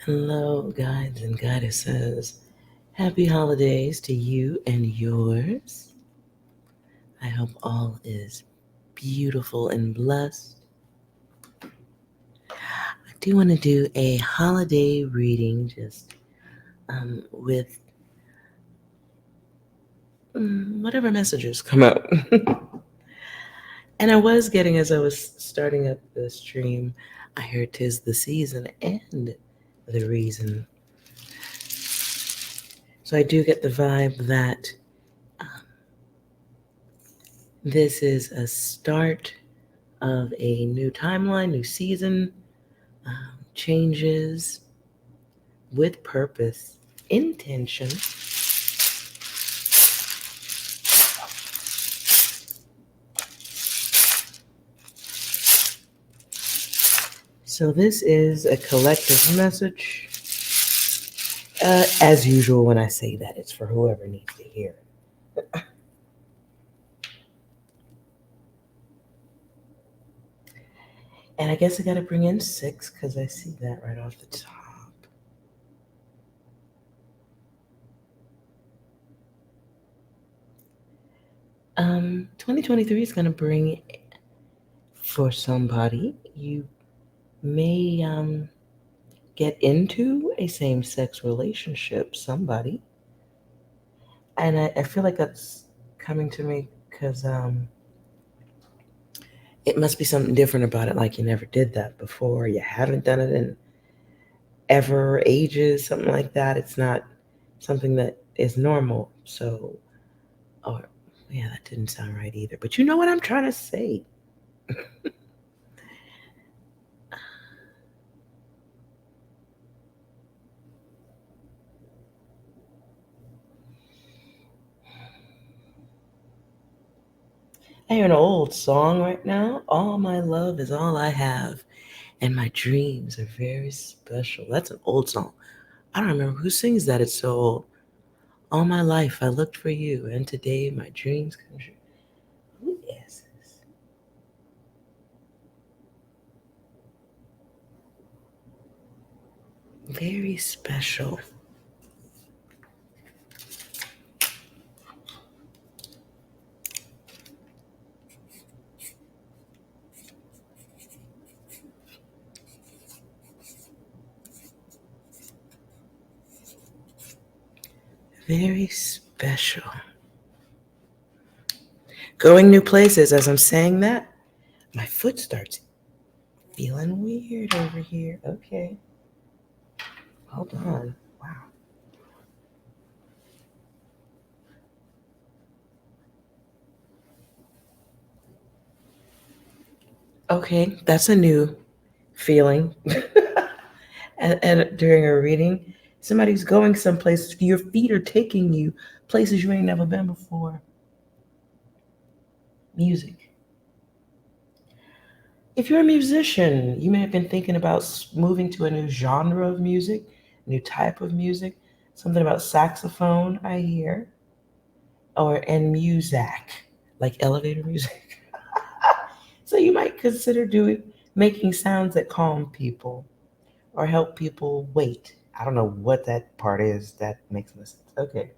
Hello, guides and goddesses. Happy holidays to you and yours. I hope all is beautiful and blessed. I do want to do a holiday reading just with whatever messages come out. And I was getting, as I was starting up the stream, I heard 'tis the season and the reason. So I do get the vibe that this is a start of a new timeline, new season, changes with purpose, intention. So this is a collective message. As usual, when I say that, it's for whoever needs to hear it. And I guess I got to bring in 6 because I see that right off the top. 2023 is going to bring, for somebody, you may get into a same-sex relationship, somebody. And I feel like that's coming to me because it must be something different about it, like you never did that before, you haven't done it in ever ages, something like that. It's not something that is normal. So, or yeah, that didn't sound right either. But you know what I'm trying to say. I hear an old song right now. All my love is all I have, and my dreams are very special. That's an old song. I don't remember who sings that. It's so old. All my life I looked for you, and today my dreams come true. Who is this? Very special. Very special. Going new places. As I'm saying that, my foot starts feeling weird over here. Okay. Hold on. Wow. Okay, that's a new feeling. and during a reading, somebody's going someplace. Your feet are taking you places you ain't never been before. Music. If you're a musician, you may have been thinking about moving to a new genre of music, new type of music, something about saxophone, I hear, or and muzak, like elevator music. So you might consider making sounds that calm people or help people wait. I don't know what that part is. That makes no sense. Okay.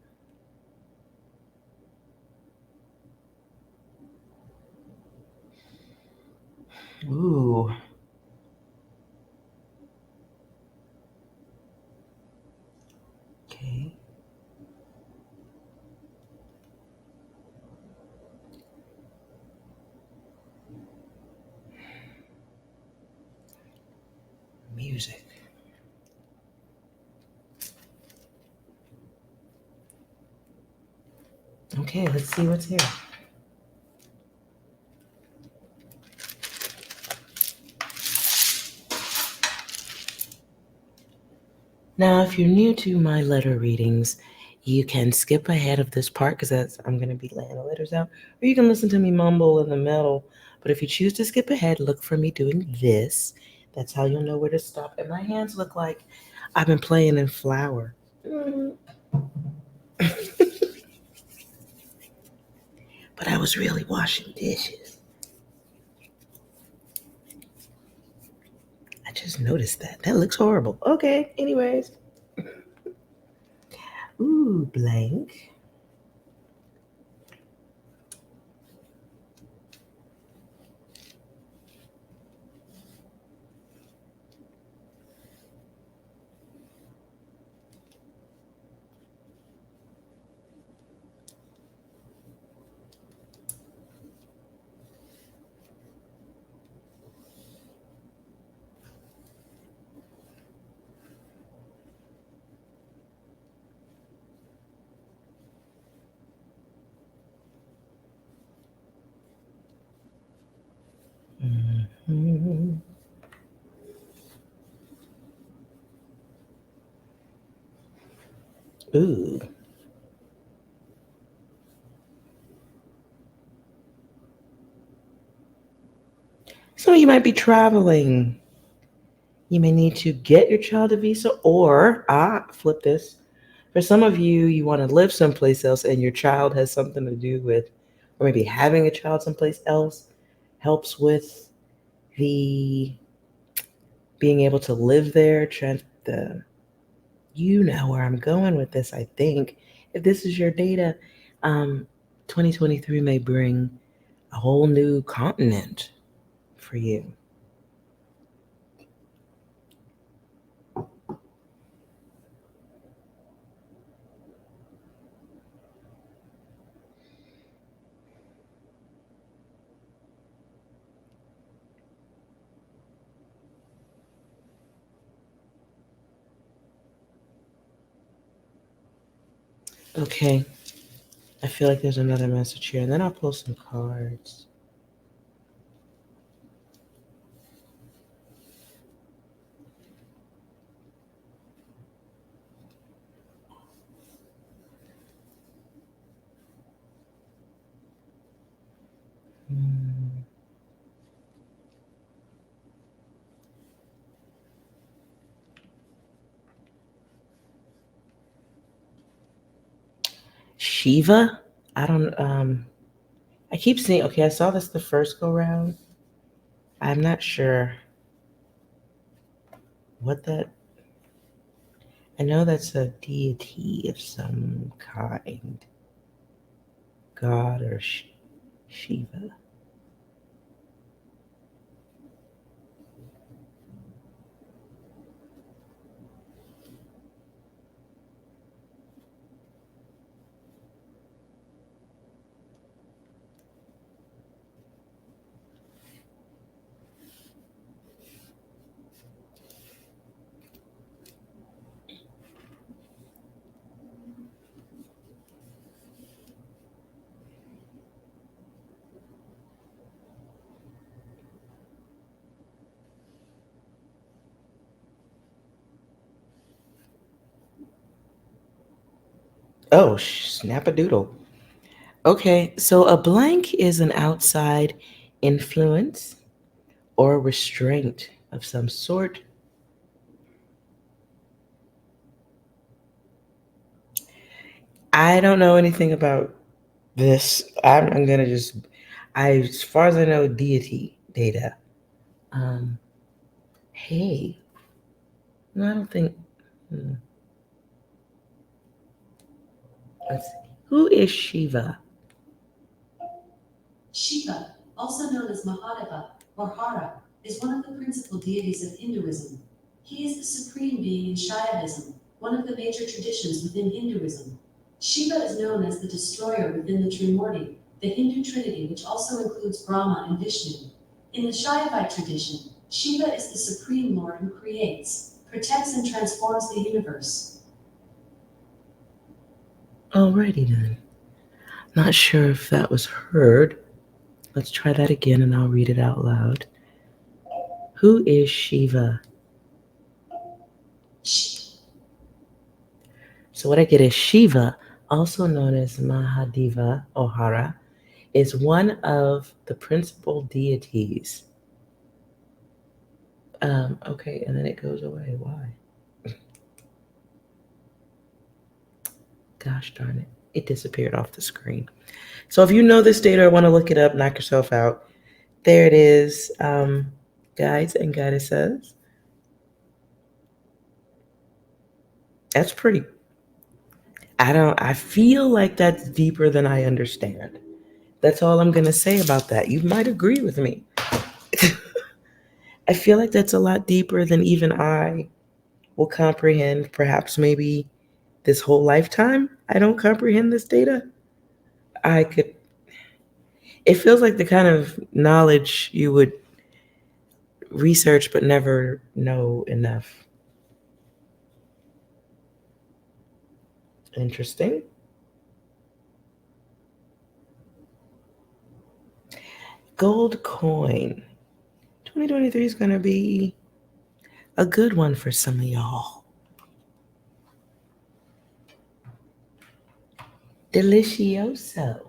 Ooh. Okay. Music. Okay, let's see what's here. Now, if you're new to my letter readings, you can skip ahead of this part because I'm going to be laying the letters out, or you can listen to me mumble in the middle. But if you choose to skip ahead, look for me doing this. That's how you'll know where to stop. And my hands look like I've been playing in flour. But I was really washing dishes. I just noticed that. That looks horrible. Okay, anyways. Ooh, blank. Mhm. Ooh. So you might be traveling. You may need to get your child a visa, or flip this. For some of you, you want to live someplace else, and your child has something to do with, or maybe having a child someplace else helps with the being able to live there. You know where I'm going with this. I think if this is your data, um, 2023 may bring a whole new continent for you. Okay, I feel like there's another message here, and then I'll pull some cards. Hmm. Shiva? I don't. I keep seeing. Okay, I saw this the first go round. I'm not sure what that. I know that's a deity of some kind, god or Shiva. Oh, snap a doodle. Okay, so a blank is an outside influence or restraint of some sort. I don't know anything about this. I'm gonna just, as far as I know, deity data. Um, hey, no, I don't think. Hmm, let's see. Who is Shiva? Shiva, also known as Mahadeva or Hara, is one of the principal deities of Hinduism. He is the supreme being in Shaivism, one of the major traditions within Hinduism. Shiva is known as the destroyer within the Trimurti, the Hindu trinity which also includes Brahma and Vishnu. In the Shaivite tradition, Shiva is the supreme lord who creates, protects and transforms the universe. Alrighty then. Not sure if that was heard. Let's try that again and I'll read it out loud. Who is Shiva? So what I get is Shiva, also known as Mahadeva or Hara, is one of the principal deities. Okay, and then it goes away. Why? Gosh darn it. It disappeared off the screen. So if you know this data or want to look it up, knock yourself out. There it is, guides and goddesses. That's pretty. I feel like that's deeper than I understand. That's all I'm going to say about that. You might agree with me. I feel like that's a lot deeper than even I will comprehend, perhaps maybe this whole lifetime. I don't comprehend this data. I could, it feels like the kind of knowledge you would research but never know enough. Interesting. Gold coin. 2023 is going to be a good one for some of y'all. Delicioso.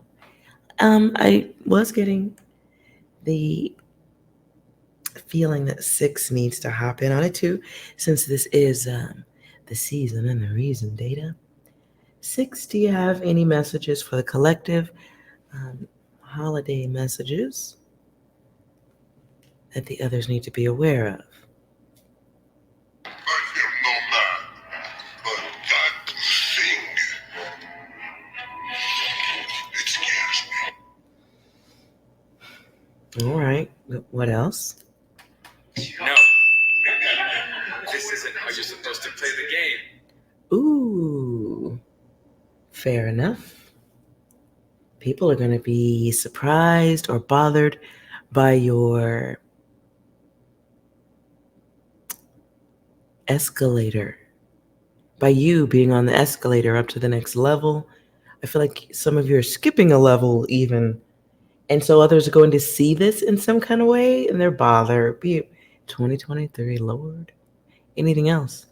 I was getting the feeling that 6 needs to hop in on it too, since this is the season and the reason data. 6, do you have any messages for the collective? Holiday messages that the others need to be aware of? I am no man, but that thing, it scares me. All right. What else? No. This isn't how you're supposed to play the game. Ooh. Fair enough. People are going to be surprised or bothered by your escalator, by you being on the escalator up to the next level. I feel like some of you are skipping a level even. And so others are going to see this in some kind of way and they're bothered. Be it 2023, Lord. Anything else?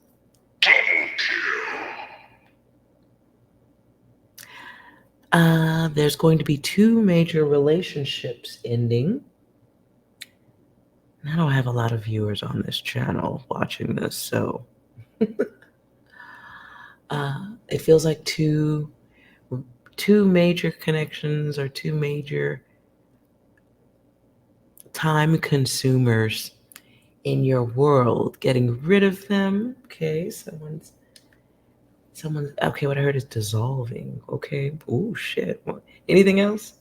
There's going to be 2 major relationships ending. I don't have a lot of viewers on this channel watching this, so it feels like two major connections or 2 major time consumers in your world. Getting rid of them. Okay, someone's okay. What I heard is dissolving. Okay. Oh shit. Anything else?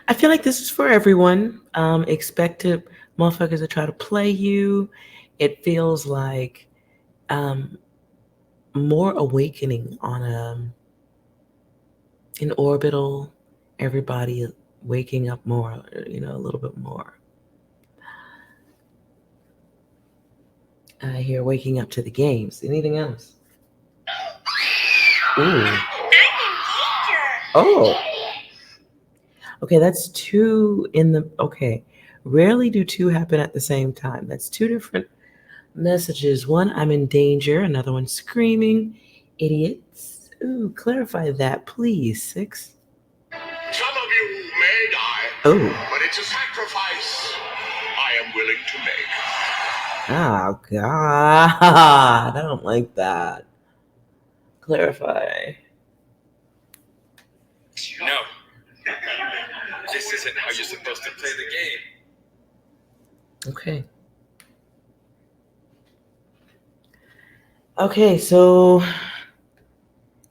I feel like this is for everyone. Expect motherfuckers to try to play you. It feels like more awakening on an orbital. Everybody waking up more, a little bit more. I hear waking up to the games. Anything else? Ooh. Oh. Okay, that's 2 in the. Okay. Rarely do 2 happen at the same time. That's 2 different messages. One, I'm in danger. Another one, screaming. Idiots. Ooh, clarify that, please. 6. Some of you may die, but it's a sacrifice I am willing to make. Oh, God. I don't like that. Clarify. No. This isn't how you're supposed to play the game. Okay. Okay, so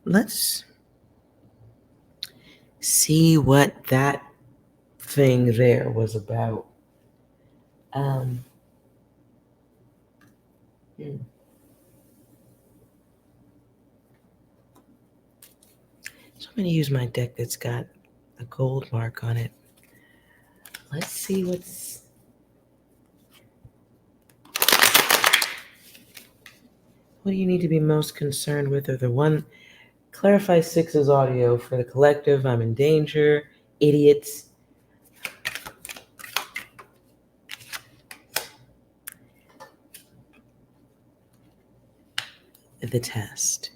let's see what that thing there was about. So I'm going to use my deck that's got a gold mark on it. Let's see what do you need to be most concerned with? Or the one, clarify 6's audio for the collective. I'm in danger. Idiots. The test.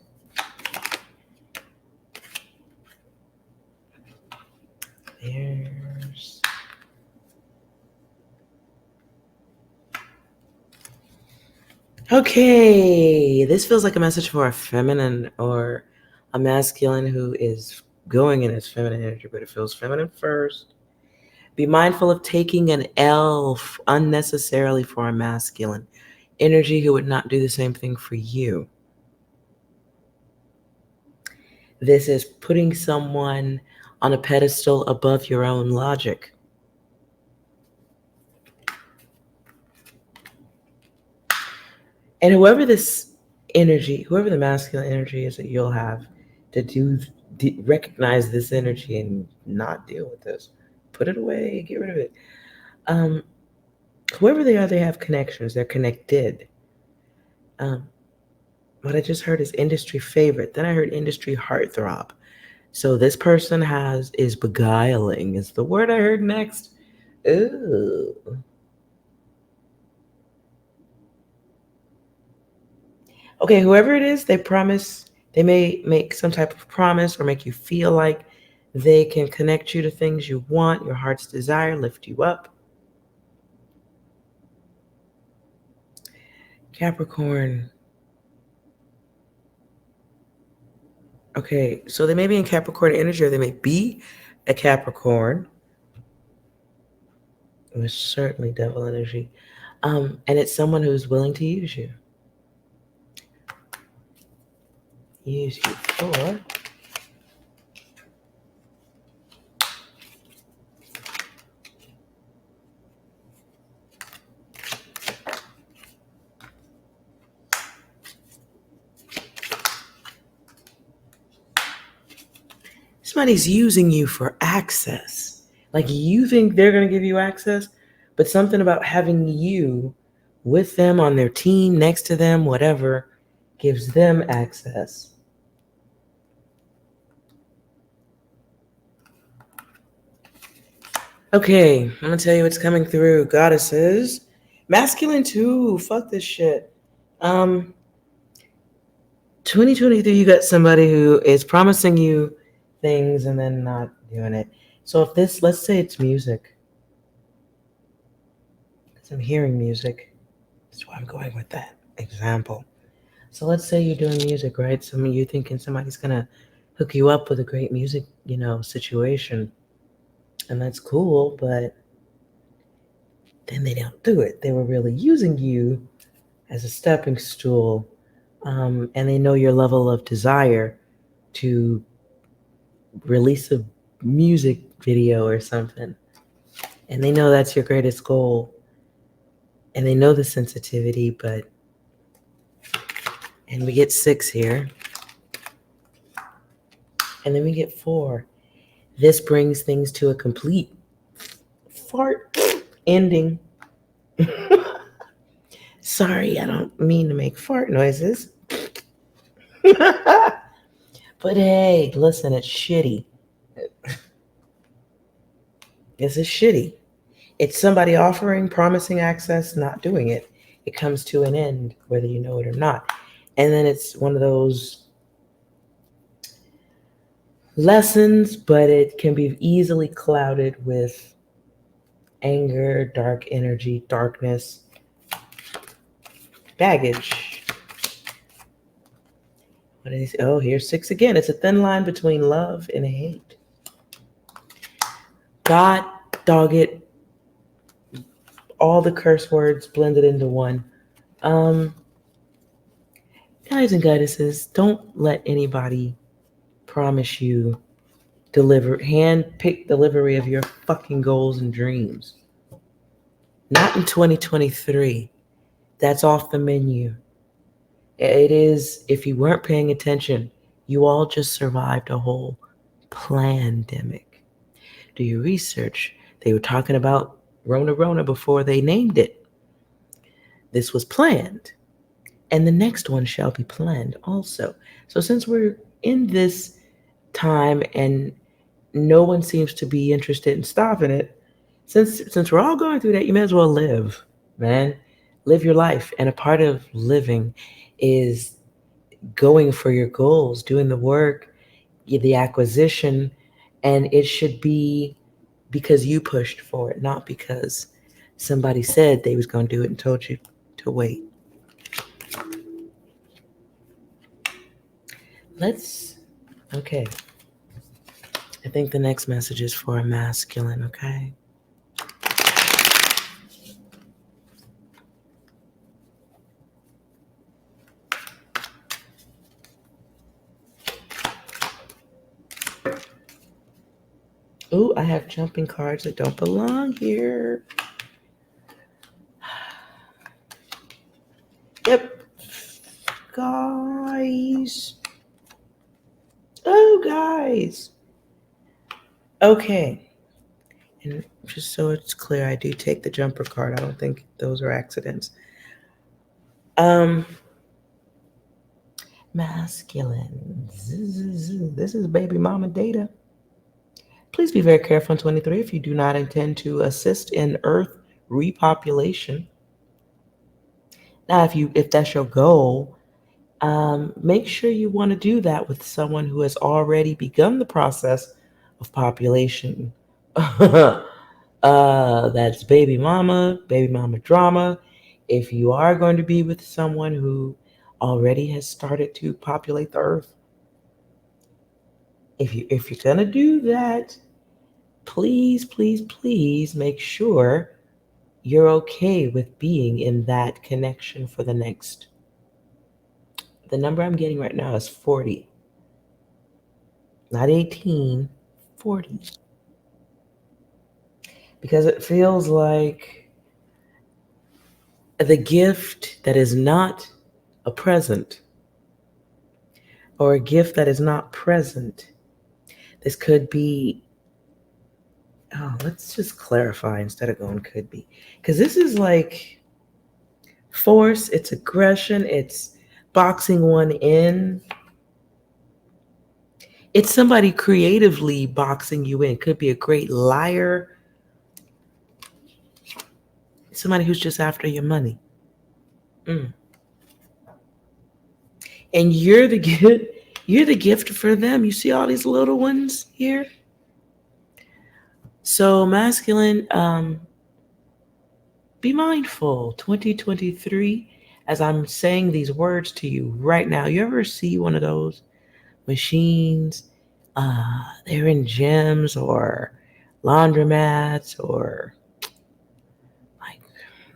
There's. Okay, this feels like a message for a feminine or a masculine who is going in his feminine energy, but it feels feminine first. Be mindful of taking an L unnecessarily for a masculine energy who would not do the same thing for you. This is putting someone on a pedestal above your own logic. And whoever this energy, whoever the masculine energy is that you'll have to recognize this energy and not deal with this, put it away, get rid of it. Whoever they are, they have connections. They're connected. What I just heard is industry favorite. Then I heard industry heartthrob. So this person is beguiling is the word I heard next. Ooh. Okay, whoever it is, they may make some type of promise or make you feel like they can connect you to things you want, your heart's desire, lift you up. Capricorn. Okay, so they may be in Capricorn energy or they may be a Capricorn. It was certainly devil energy. And it's someone who's willing to use you. Use you for... Somebody's using you for access. Like you think they're going to give you access, but something about having you with them on their team, next to them, whatever, gives them access. Okay, I'm going to tell you what's coming through. Goddesses. Masculine too. Fuck this shit. 2023, you got somebody who is promising you things and then not doing it. So if this, let's say it's music. Because I'm hearing music. That's why I'm going with that example. So let's say you're doing music, right? So you're thinking somebody's going to hook you up with a great music, situation. And that's cool, but then they don't do it. They were really using you as a stepping stool. And they know your level of desire to release a music video or something. And they know that's your greatest goal. And they know the sensitivity, and we get 6 here. And then we get 4. This brings things to a complete fart ending. Sorry, I don't mean to make fart noises. But hey, listen, it's shitty. This is shitty. It's somebody offering, promising access, not doing it. It comes to an end, whether you know it or not. And then it's one of those lessons, but it can be easily clouded with anger, dark energy, darkness, baggage. What is? Oh, here's 6 again. It's a thin line between love and hate. God, dog it, all the curse words blended into one. Guys and goddesses, don't let anybody promise you hand-picked delivery of your fucking goals and dreams. Not in 2023. That's off the menu. It is, if you weren't paying attention, you all just survived a whole pandemic. Do your research. They were talking about Rona before they named it. This was planned. And the next one shall be planned also. So since we're in this time and no one seems to be interested in stopping it, since we're all going through that, you may as well live, man. Live your life. And a part of living is going for your goals, doing the work, the acquisition, and it should be because you pushed for it, not because somebody said they was going to do it and told you to wait. Okay. I think the next message is for a masculine, okay? Oh, I have jumping cards that don't belong here. Yep. Guys. Oh, guys. Okay. And just so it's clear, I do take the jumper card. I don't think those are accidents. Masculine. This is baby mama data. Please be very careful in 23 if you do not intend to assist in Earth repopulation. Now, if that's your goal, make sure you want to do that with someone who has already begun the process of population. That's baby mama drama. If you are going to be with someone who already has started to populate the earth, if you're gonna do that, please, please, please make sure you're okay with being in that connection for the next. The number I'm getting right now is 40. Not 18, 40. Because it feels like the gift that is not a present or a gift that is not present. This could be, let's just clarify instead of going could be. Because this is like force, it's aggression, it's boxing one in. It's somebody creatively boxing you in. Could be a great liar. Somebody who's just after your money. And you're the gift for them. You see all these little ones here? So masculine, be mindful. 2023, as I'm saying these words to you right now, you ever see one of those machines? They're in gyms or laundromats or like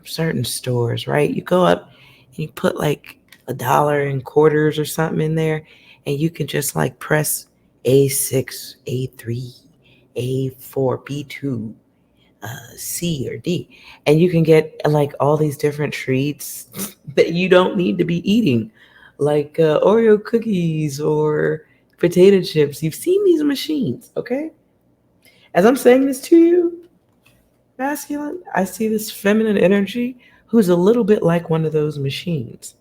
certain stores, right? You go up and you put like $1 in quarters or something in there, and you can just like press A6, A3, A4, B2, C or D, and you can get like all these different treats that you don't need to be eating, like Oreo cookies or potato chips. You've seen these machines, okay? As I'm saying this to you, masculine, I see this feminine energy who's a little bit like one of those machines.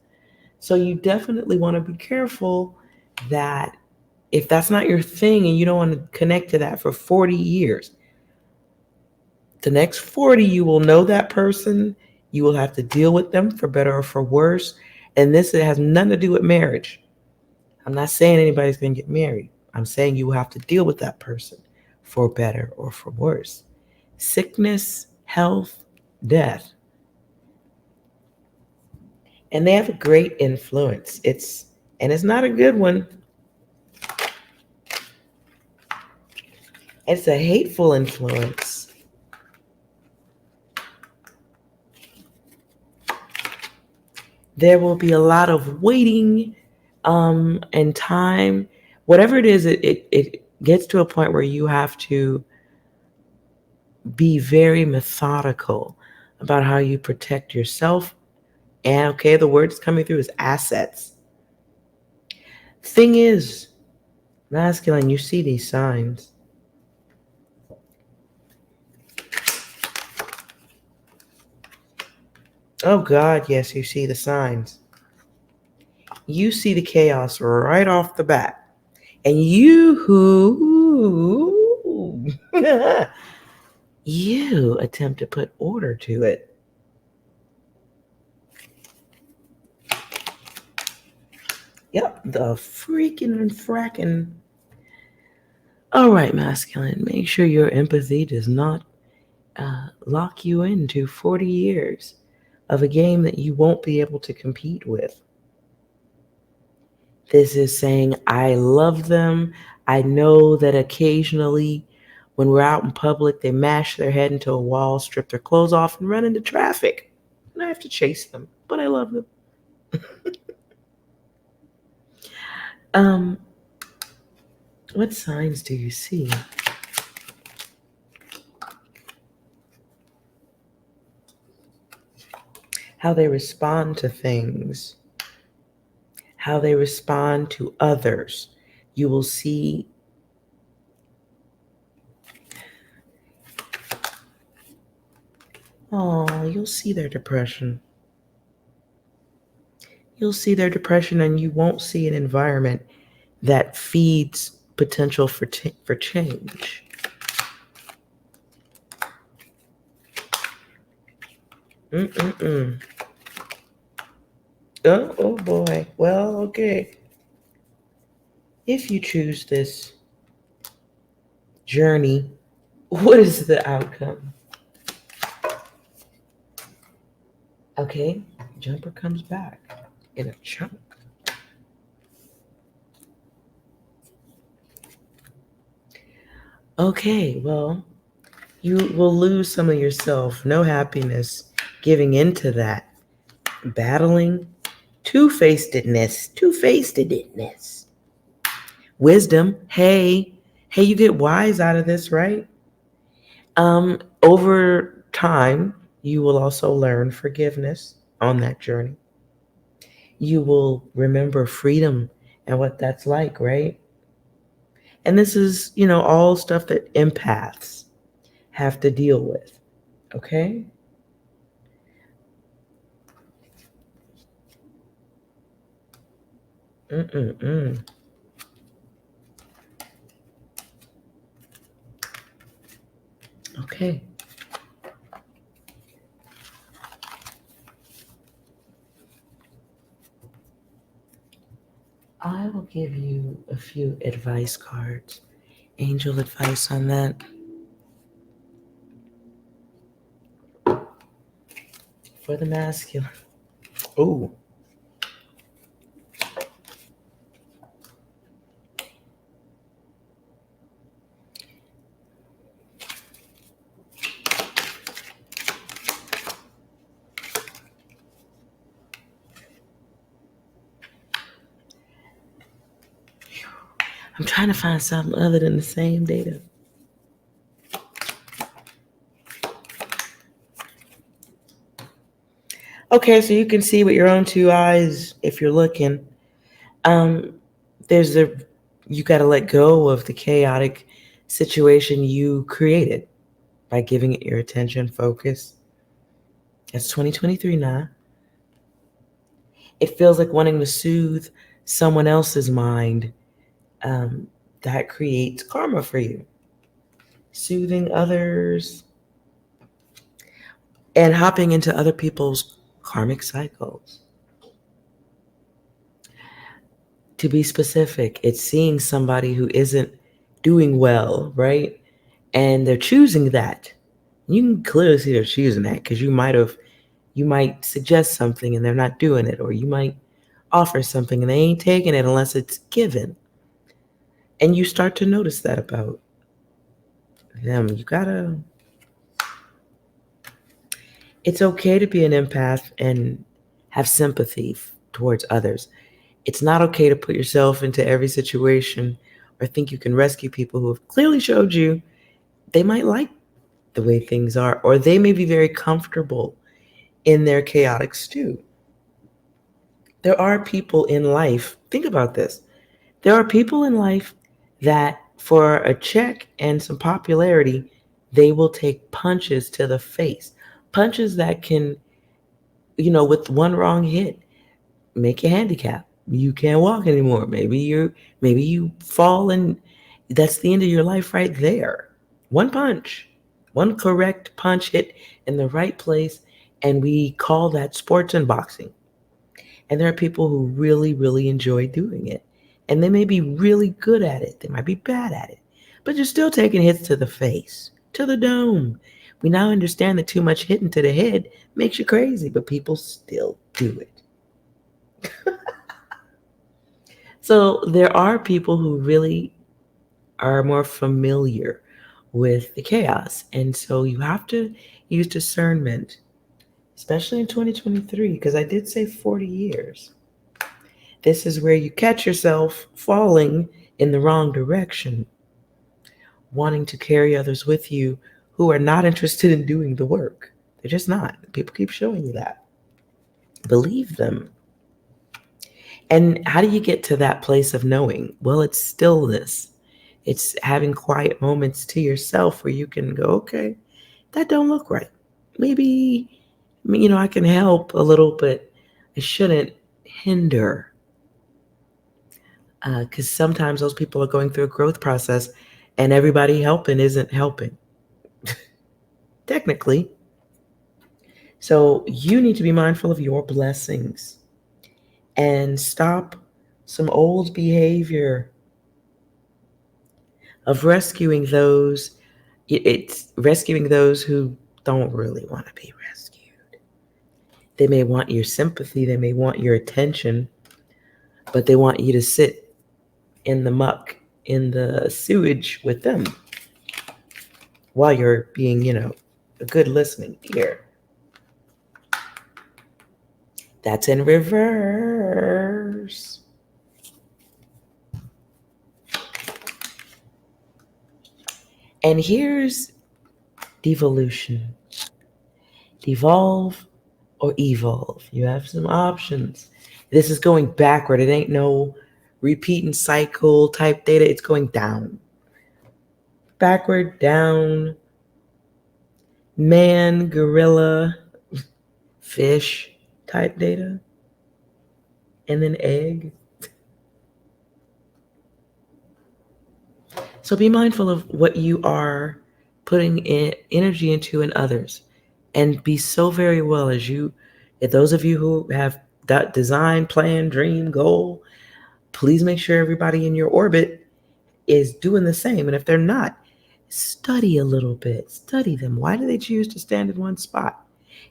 So you definitely want to be careful that if that's not your thing and you don't want to connect to that for 40 years, the next 40, you will know that person. You will have to deal with them for better or for worse. And this has nothing to do with marriage. I'm not saying anybody's going to get married. I'm saying you will have to deal with that person for better or for worse. Sickness, health, death. And they have a great influence. It's not a good one. It's a hateful influence. There will be a lot of waiting and time. Whatever it is, it gets to a point where you have to be very methodical about how you protect yourself. And okay, the word that's coming through is assets. Thing is, masculine, you see these signs. Oh God, yes, you see the signs. You see the chaos right off the bat. And you attempt to put order to it. Yep, the freaking and fracking. All right, masculine, make sure your empathy does not lock you into 40 years of a game that you won't be able to compete with. This is saying, I love them. I know that occasionally when we're out in public, they mash their head into a wall, strip their clothes off, and run into traffic. And I have to chase them, but I love them. What signs do you see? how they respond to things, how they respond to others. You will see you'll see their depression. You'll see their depression, and you won't see an environment that feeds potential for change. Mm-mm-mm. Oh boy. Well, okay. If you choose this journey, what is the outcome? Okay, jumper comes back in a chunk. Okay, well, you will lose some of yourself. No happiness giving into that. Battling two-facedness. Wisdom, hey, you get wise out of this, right? Over time, you will also learn forgiveness on that journey. You will remember freedom and what that's like, right? And this is, all stuff that empaths have to deal with, okay? Mm-mm-mm. Okay. I will give you a few advice cards. Angel advice on that. For the masculine. Oh. I'm trying to find something other than the same data. Okay, so you can see with your own two eyes if you're looking. You got to let go of the chaotic situation you created by giving it your attention, focus. It's 2023 now. It feels like wanting to soothe someone else's mind. That creates karma for you. Soothing others and hopping into other people's karmic cycles. To be specific, it's seeing somebody who isn't doing well, right? And they're choosing that. You can clearly see they're choosing that because you might suggest something and they're not doing it, or you might offer something and they ain't taking it unless it's given. And you start to notice that about them. It's okay to be an empath and have sympathy towards others. It's not okay to put yourself into every situation or think you can rescue people who have clearly showed you they might like the way things are, or they may be very comfortable in their chaotic stew. There are people in life, think about this. There are people in life that for a check and some popularity, they will take punches to the face. Punches that can, with one wrong hit, make you handicapped. You can't walk anymore. Maybe you fall and that's the end of your life right there. One punch. One correct punch hit in the right place, and we call that sports and boxing. And there are people who really, really enjoy doing it. And they may be really good at it. They might be bad at it. But you're still taking hits to the face, to the dome. We now understand that too much hitting to the head makes you crazy, but people still do it. So there are people who really are more familiar with the chaos. And so you have to use discernment, especially in 2023, because I did say 40 years. This is where you catch yourself falling in the wrong direction, wanting to carry others with you who are not interested in doing the work. They're just not. People keep showing you that. Believe them. And how do you get to that place of knowing? Well, it's stillness. It's having quiet moments to yourself where you can go, okay, that don't look right. Maybe, I can help a little, but I shouldn't hinder. Because sometimes those people are going through a growth process and everybody helping isn't helping. Technically. So you need to be mindful of your blessings and stop some old behavior of rescuing those. It's rescuing those who don't really want to be rescued. They may want your sympathy, they may want your attention, but they want you to sit in the muck, in the sewage with them while you're being, a good listening ear. That's in reverse. And here's devolution. Devolve or evolve. You have some options. This is going backward. It ain't no repeating cycle type data. It's going down. Backward, down. Man, gorilla, fish type data. And then egg. So be mindful of what you are putting energy into in others. And be so very well as those of you who have that design, plan, dream, goal, please make sure everybody in your orbit is doing the same. And if they're not, study a little bit. Study them. Why do they choose to stand in one spot?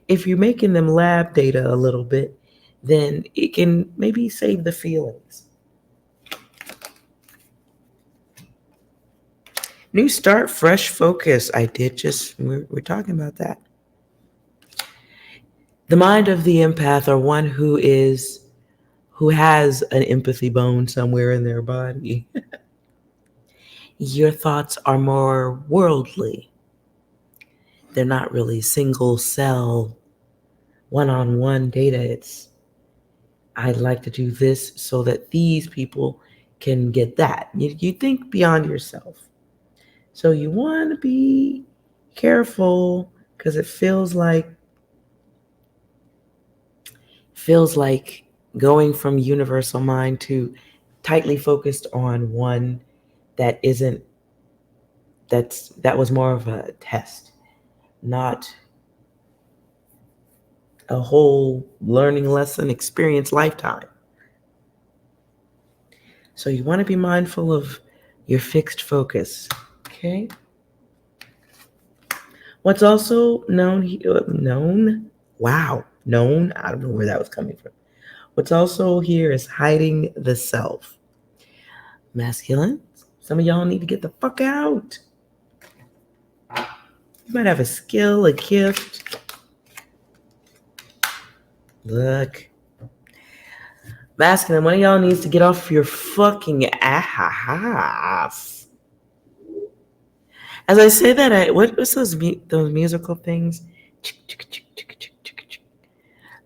If you're making them lab data a little bit, then it can maybe save the feelings. New start, fresh focus. We're talking about that. The mind of the empath, or one who has an empathy bone somewhere in their body. Your thoughts are more worldly. They're not really single cell, one-on-one data. It's, I'd like to do this so that these people can get that. You think beyond yourself. So you want to be careful because it feels like going from universal mind to tightly focused on one that was more of a test, not a whole learning lesson experience lifetime. So you want to be mindful of your fixed focus. Okay. What's also known, I don't know where that was coming from. What's also here is hiding the self. Masculine, some of y'all need to get the fuck out. You might have a skill, a gift. Look. Masculine, one of y'all needs to get off your fucking ass. As I say that, what's those musical things?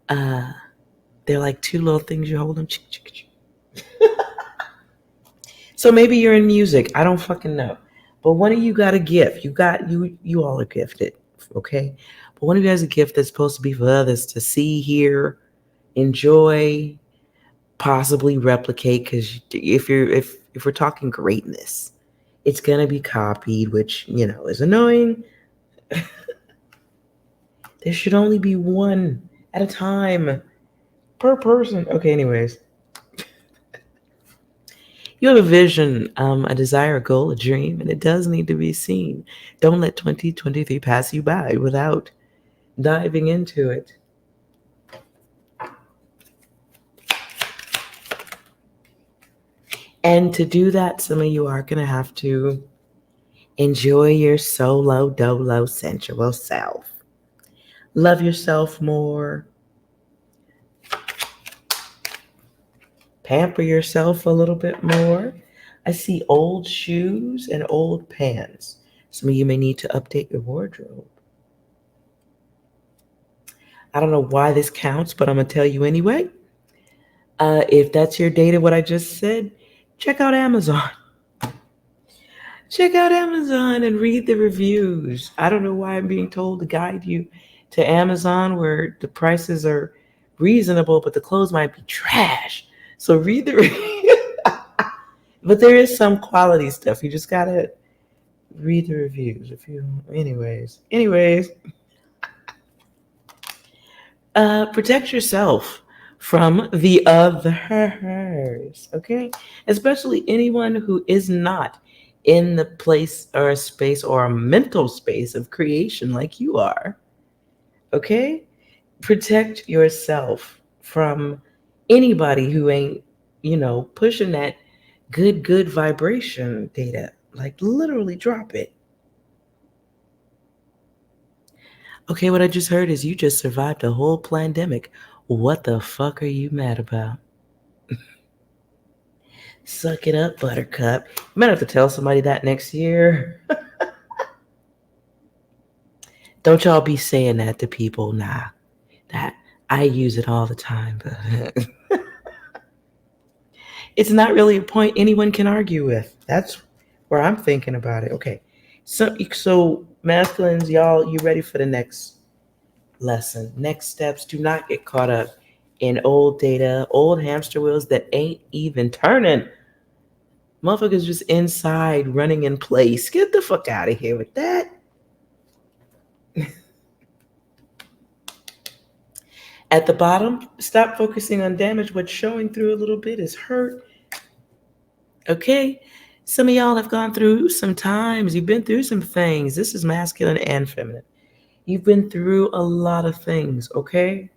They're like two little things you hold them. So maybe you're in music. I don't fucking know. But one of you got a gift. You all are gifted, okay? But one of you has a gift that's supposed to be for others to see, hear, enjoy, possibly replicate. Because if we're talking greatness, it's gonna be copied, which is annoying. There should only be one at a time per person. Okay, anyways. You have a vision, a desire, a goal, a dream, and it does need to be seen. Don't let 2023 pass you by without diving into it. And to do that, some of you are going to have to enjoy your solo, dolo, sensual self. Love yourself more. Pamper yourself a little bit more. I see old shoes and old pants. Some of you may need to update your wardrobe. I don't know why this counts, but I'm going to tell you anyway. If that's your data, what I just said, check out Amazon. Check out Amazon and read the reviews. I don't know why I'm being told to guide you to Amazon where the prices are reasonable, but the clothes might be trash. So read the reviews. But there is some quality stuff. You just gotta read the reviews. Anyways. Protect yourself from the others, okay? Especially anyone who is not in the place or a space or a mental space of creation like you are, okay? Protect yourself from anybody who ain't, pushing that good vibration data. Like literally drop it. Okay, what I just heard is you just survived a whole pandemic. What the fuck are you mad about? Suck it up, buttercup. You might have to tell somebody that next year. Don't y'all be saying that to people. Nah, that I use it all the time. But it's not really a point anyone can argue with. That's where I'm thinking about it. Okay, so masculines, y'all, you ready for the next lesson? Next steps. Do not get caught up in old data, old hamster wheels that ain't even turning. Motherfuckers just inside running in place. Get the fuck out of here with that. At the bottom, stop focusing on damage. What's showing through a little bit is hurt. Okay? Some of y'all have gone through some times. You've been through some things. This is masculine and feminine. You've been through a lot of things, okay?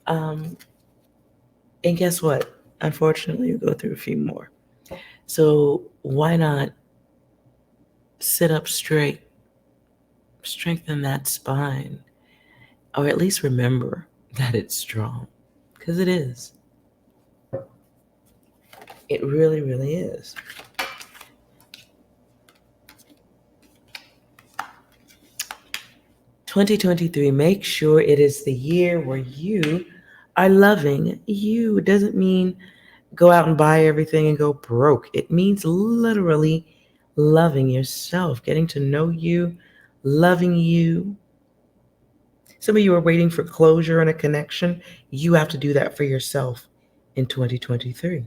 And guess what? Unfortunately, you go through a few more. So why not sit up straight? Strengthen that spine. Or at least remember that it's strong. Because it is. It really, really is. (2023), make sure it is the year where you are loving you. It doesn't mean go out and buy everything and go broke. It means literally loving yourself, getting to know you, loving you. Some of you are waiting for closure and a connection. You have to do that for yourself in 2023.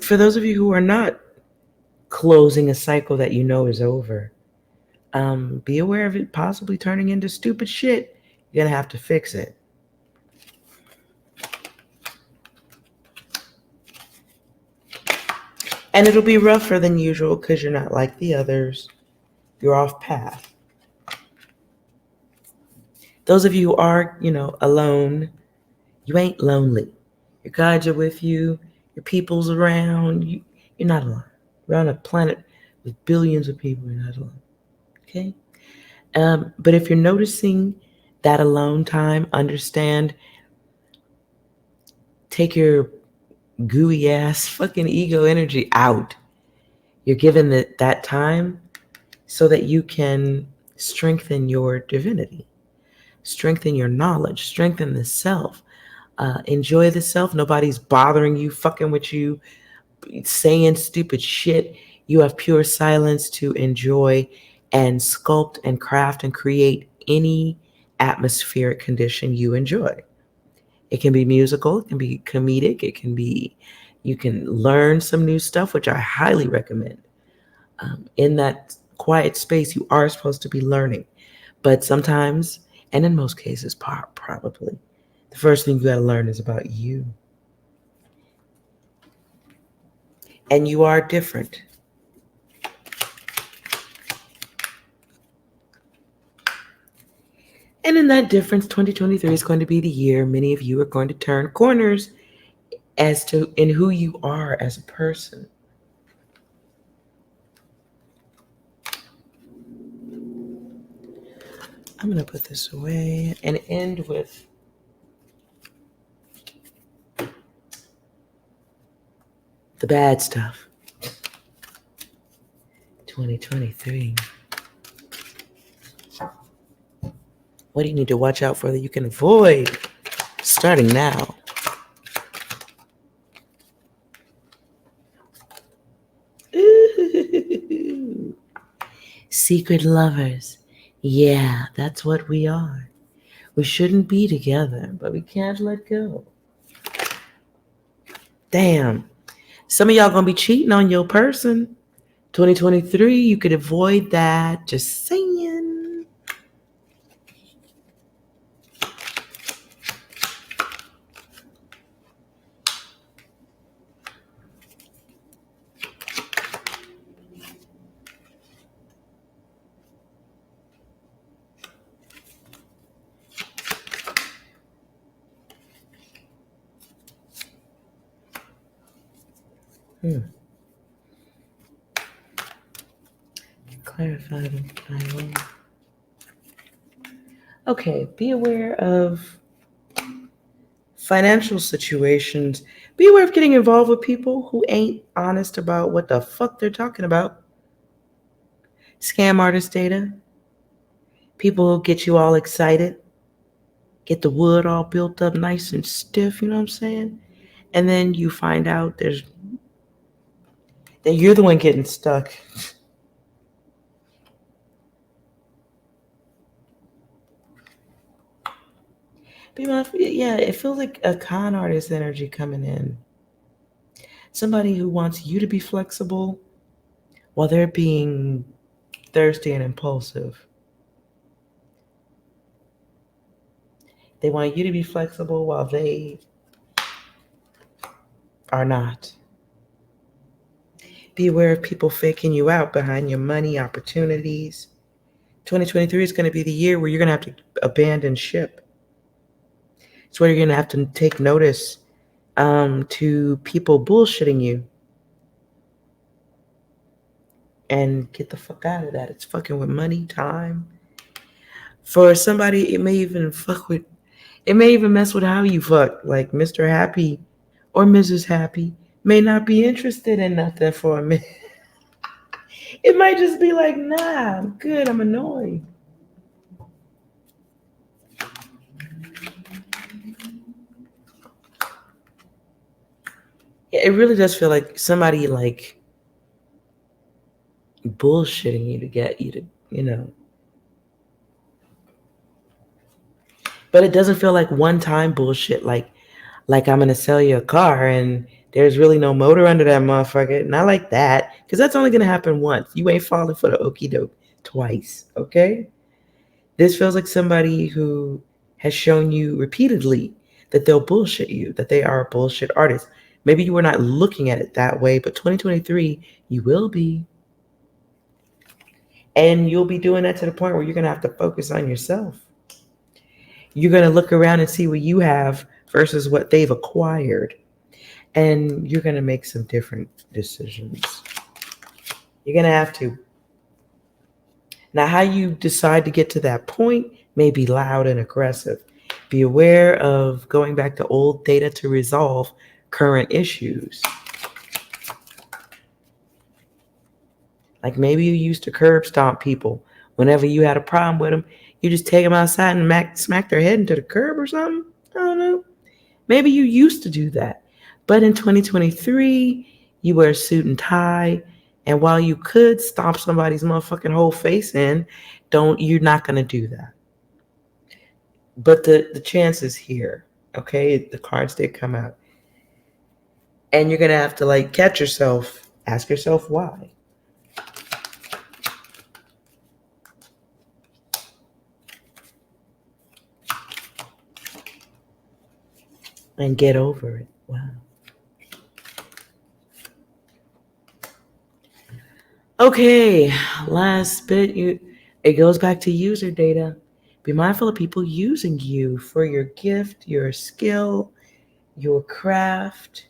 For those of you who are not closing a cycle that you know is over, be aware of it possibly turning into stupid shit. You're going to have to fix it. And it'll be rougher than usual because you're not like the others. You're off path. Those of you who are, alone, you ain't lonely. Your guides are with you. Your people's around. You're not alone. We're on a planet with billions of people. You're not alone. Okay? But if you're noticing that alone time, understand, take your gooey ass fucking ego energy out. You're given that time so that you can strengthen your divinity, strengthen your knowledge, strengthen the self, enjoy the self. Nobody's bothering you, fucking with you, saying stupid shit. You have pure silence to enjoy and sculpt and craft and create any atmospheric condition you enjoy. It can be musical, it can be comedic, you can learn some new stuff, which I highly recommend. In that quiet space, you are supposed to be learning. But sometimes, and in most cases, probably, the first thing you got to learn is about you. And you are different. And in that difference, 2023 is going to be the year many of you are going to turn corners as to in who you are as a person. I'm going to put this away and end with The bad stuff. 2023. What do you need to watch out for that you can avoid starting now? Ooh. Secret lovers. Yeah, that's what we are. We shouldn't be together, but we can't let go. Damn. Some of y'all gonna be cheating on your person. 2023, you could avoid that. Just saying. Clarified. Okay, be aware of financial situations. Be aware of getting involved with people who ain't honest about what the fuck they're talking about. Scam artist data. People who get you all excited. Get the wood all built up nice and stiff, you know what I'm saying? And then you find out that you're the one getting stuck. Yeah, it feels like a con artist energy coming in. Somebody who wants you to be flexible while they're being thirsty and impulsive. They want you to be flexible while they are not. Be aware of people faking you out behind your money opportunities. 2023 is going to be the year where you're going to have to abandon ship. It's where you're going to have to take notice to people bullshitting you. And get the fuck out of that. It's fucking with money, time. For somebody, it may even mess with how you fuck. Like Mr. Happy or Mrs. Happy may not be interested in nothing for a minute. It might just be like, nah, I'm good, I'm annoyed. Yeah, it really does feel like somebody like bullshitting you to get you to, you know. But it doesn't feel like one-time bullshit, like I'm gonna sell you a car and there's really no motor under that motherfucker. Not like that, because that's only gonna happen once. You ain't falling for the okie doke twice, okay? This feels like somebody who has shown you repeatedly that they'll bullshit you, that they are a bullshit artist. Maybe you were not looking at it that way, but 2023, you will be. And you'll be doing that to the point where you're gonna have to focus on yourself. You're gonna look around and see what you have versus what they've acquired. And you're going to make some different decisions. You're going to have to. Now, how you decide to get to that point may be loud and aggressive. Be aware of going back to old data to resolve current issues. Like maybe you used to curb stomp people. Whenever you had a problem with them, you just take them outside and smack their head into the curb or something. I don't know. Maybe you used to do that. But in 2023, you wear a suit and tie. And while you could stomp somebody's motherfucking whole face in, you're not going to do that. But the chance is here, okay? The cards did come out. And you're going to have to like catch yourself, ask yourself why. And get over it. Wow. Okay, last bit. It goes back to user data. Be mindful of people using you for your gift, your skill, your craft.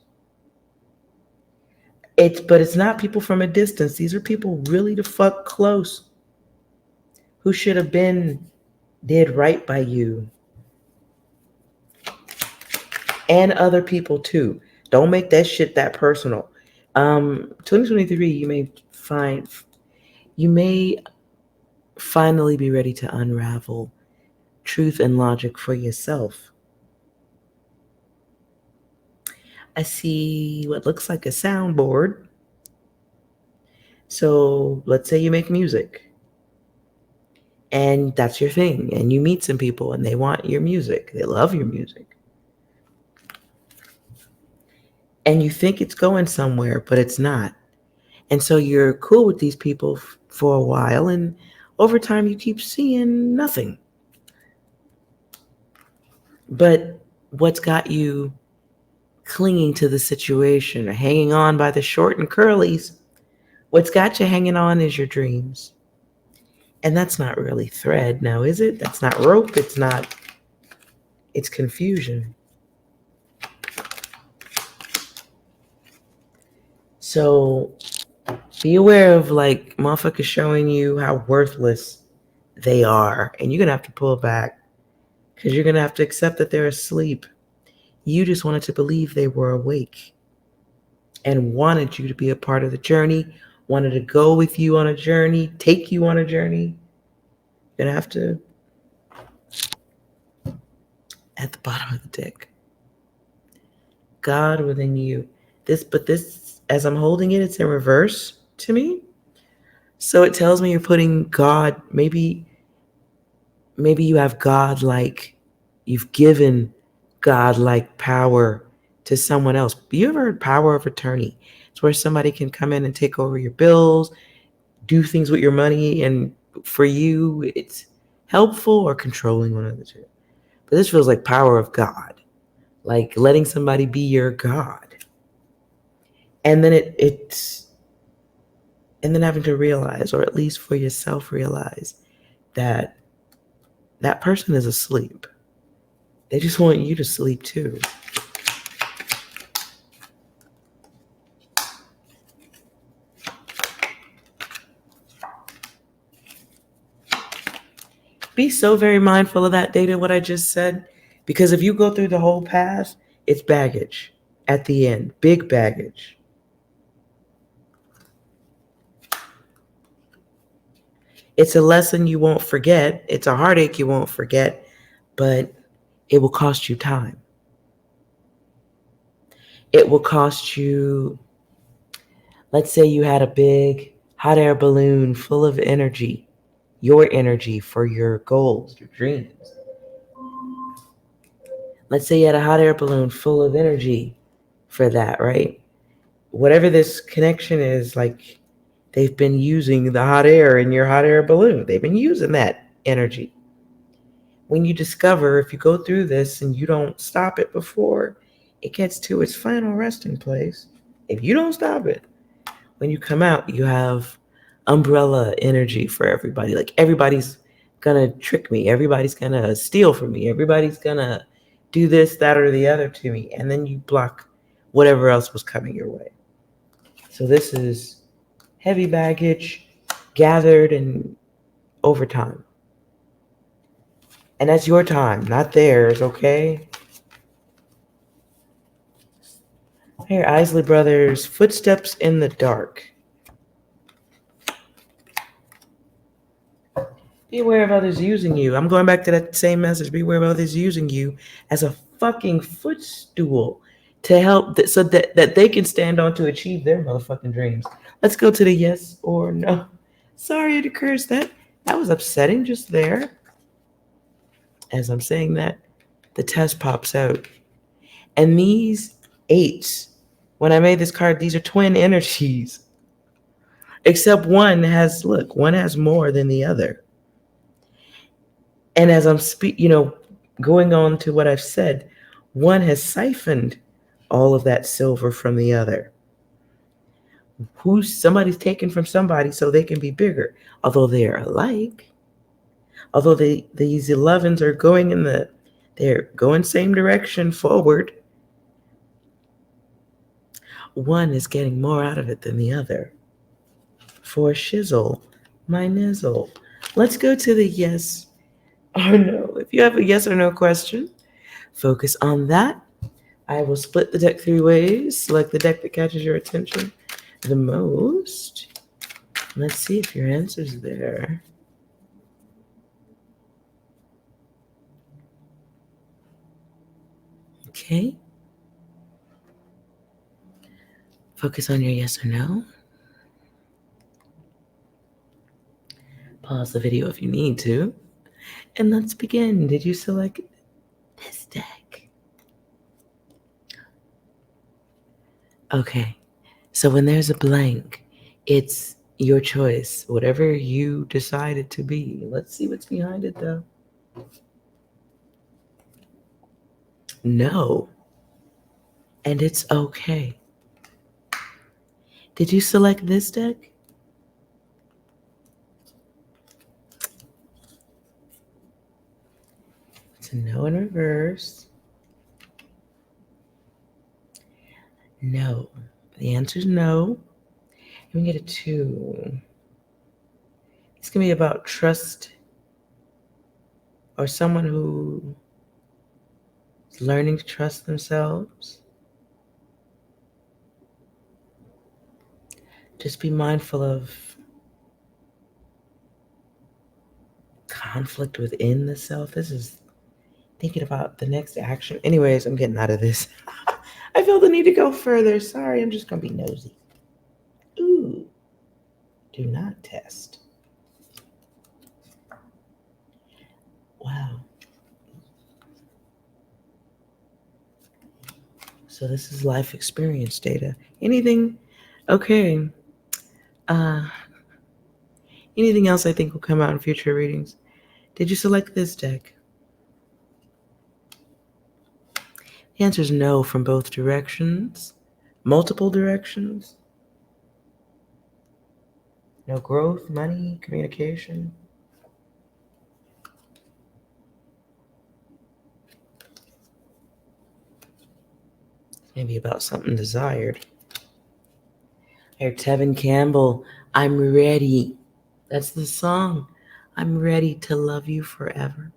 But it's not people from a distance. These are people really the fuck close who should have did right by you. And other people too. Don't make that shit that personal. 2023, you may finally be ready to unravel truth and logic for yourself. I see what looks like a soundboard. So let's say you make music and that's your thing, and you meet some people and they want your music. They love your music. And you think it's going somewhere, but it's not. And so you're cool with these people for a while, and over time you keep seeing nothing. But what's got you clinging to the situation or hanging on by the short and curlies? What's got you hanging on is your dreams. And that's not really thread now, is it? That's not rope. It's confusion. So be aware of like motherfuckers showing you how worthless they are. And you're going to have to pull back because you're going to have to accept that they're asleep. You just wanted to believe they were awake and wanted you to be a part of the journey, wanted to go with you on a journey, take you on a journey. You're going to have to, at the bottom of the deck, God within you. This, as I'm holding it, it's in reverse to me. So it tells me you're putting God, maybe you have God-like, you've given God-like power to someone else. You ever heard power of attorney? It's where somebody can come in and take over your bills, do things with your money, and for you, it's helpful or controlling, one of the two. But this feels like power of God, like letting somebody be your God. And then and then having to realize, or at least for yourself realize, that that person is asleep. They just want you to sleep too. Be so very mindful of that, Data, what I just said, because if you go through the whole path, it's baggage at the end, big baggage. It's a lesson you won't forget. It's a heartache you won't forget, but it will cost you time. It will cost you, let's say you had a big hot air balloon full of energy, your energy for your goals, your dreams. Let's say you had a hot air balloon full of energy for that, right? Whatever this connection is, like, they've been using the hot air in your hot air balloon. They've been using that energy. When you discover, if you go through this and you don't stop it before it gets to its final resting place, if you don't stop it, when you come out, you have umbrella energy for everybody. Like, everybody's gonna trick me. Everybody's gonna steal from me. Everybody's gonna do this, that, or the other to me. And then you block whatever else was coming your way. So this is heavy baggage gathered and over time. And that's your time, not theirs, okay? Here, Isley Brothers, footsteps in the dark. Be aware of others using you. I'm going back to that same message. Be aware of others using you as a fucking footstool to help, so that they can stand on to achieve their motherfucking dreams. Let's go to the yes or no. Sorry it occurs that was upsetting just there. As I'm saying that, the test pops out. And these 8s, when I made this card, these are twin energies. Except one has more than the other. And as I'm going on to what I've said, one has siphoned all of that silver from the other. Somebody's taken from somebody so they can be bigger. Although they are alike. Although these 11s are they're going same direction forward. One is getting more out of it than the other. For shizzle, my nizzle. Let's go to the yes or no. If you have a yes or no question, focus on that. I will split the deck 3 ways. Select the deck that catches your attention. the most. Let's see if your answer's there. Okay. Focus on your yes or no. Pause the video if you need to. And let's begin. Did you select this deck? Okay. So when there's a blank, it's your choice. Whatever you decide it to be. Let's see what's behind it though. No. And it's okay. Did you select this deck? It's a no in reverse. No. The answer is no. And we get a 2. It's going to be about trust or someone who is learning to trust themselves. Just be mindful of conflict within the self. This is thinking about the next action. Anyways, I'm getting out of this. I feel the need to go further. Sorry, I'm just going to be nosy. Ooh. Do not test. Wow. So this is life experience data. Anything? Okay. Anything else I think will come out in future readings? Did you select this deck? The answer is no from both directions. Multiple directions. No growth, money, communication. Maybe about something desired. I heard Tevin Campbell, I'm ready. That's the song. I'm ready to love you forever.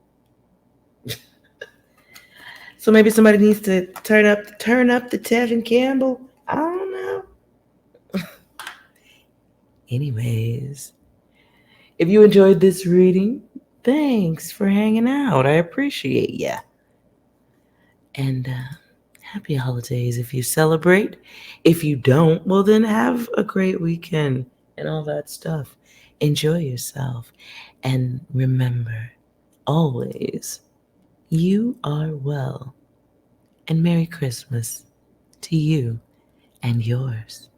So maybe somebody needs to turn up the Tevin Campbell. I don't know. Anyways, if you enjoyed this reading, thanks for hanging out. I appreciate ya. And happy holidays if you celebrate. If you don't, well then have a great weekend and all that stuff. Enjoy yourself. And remember, always, you are well. And Merry Christmas to you and yours.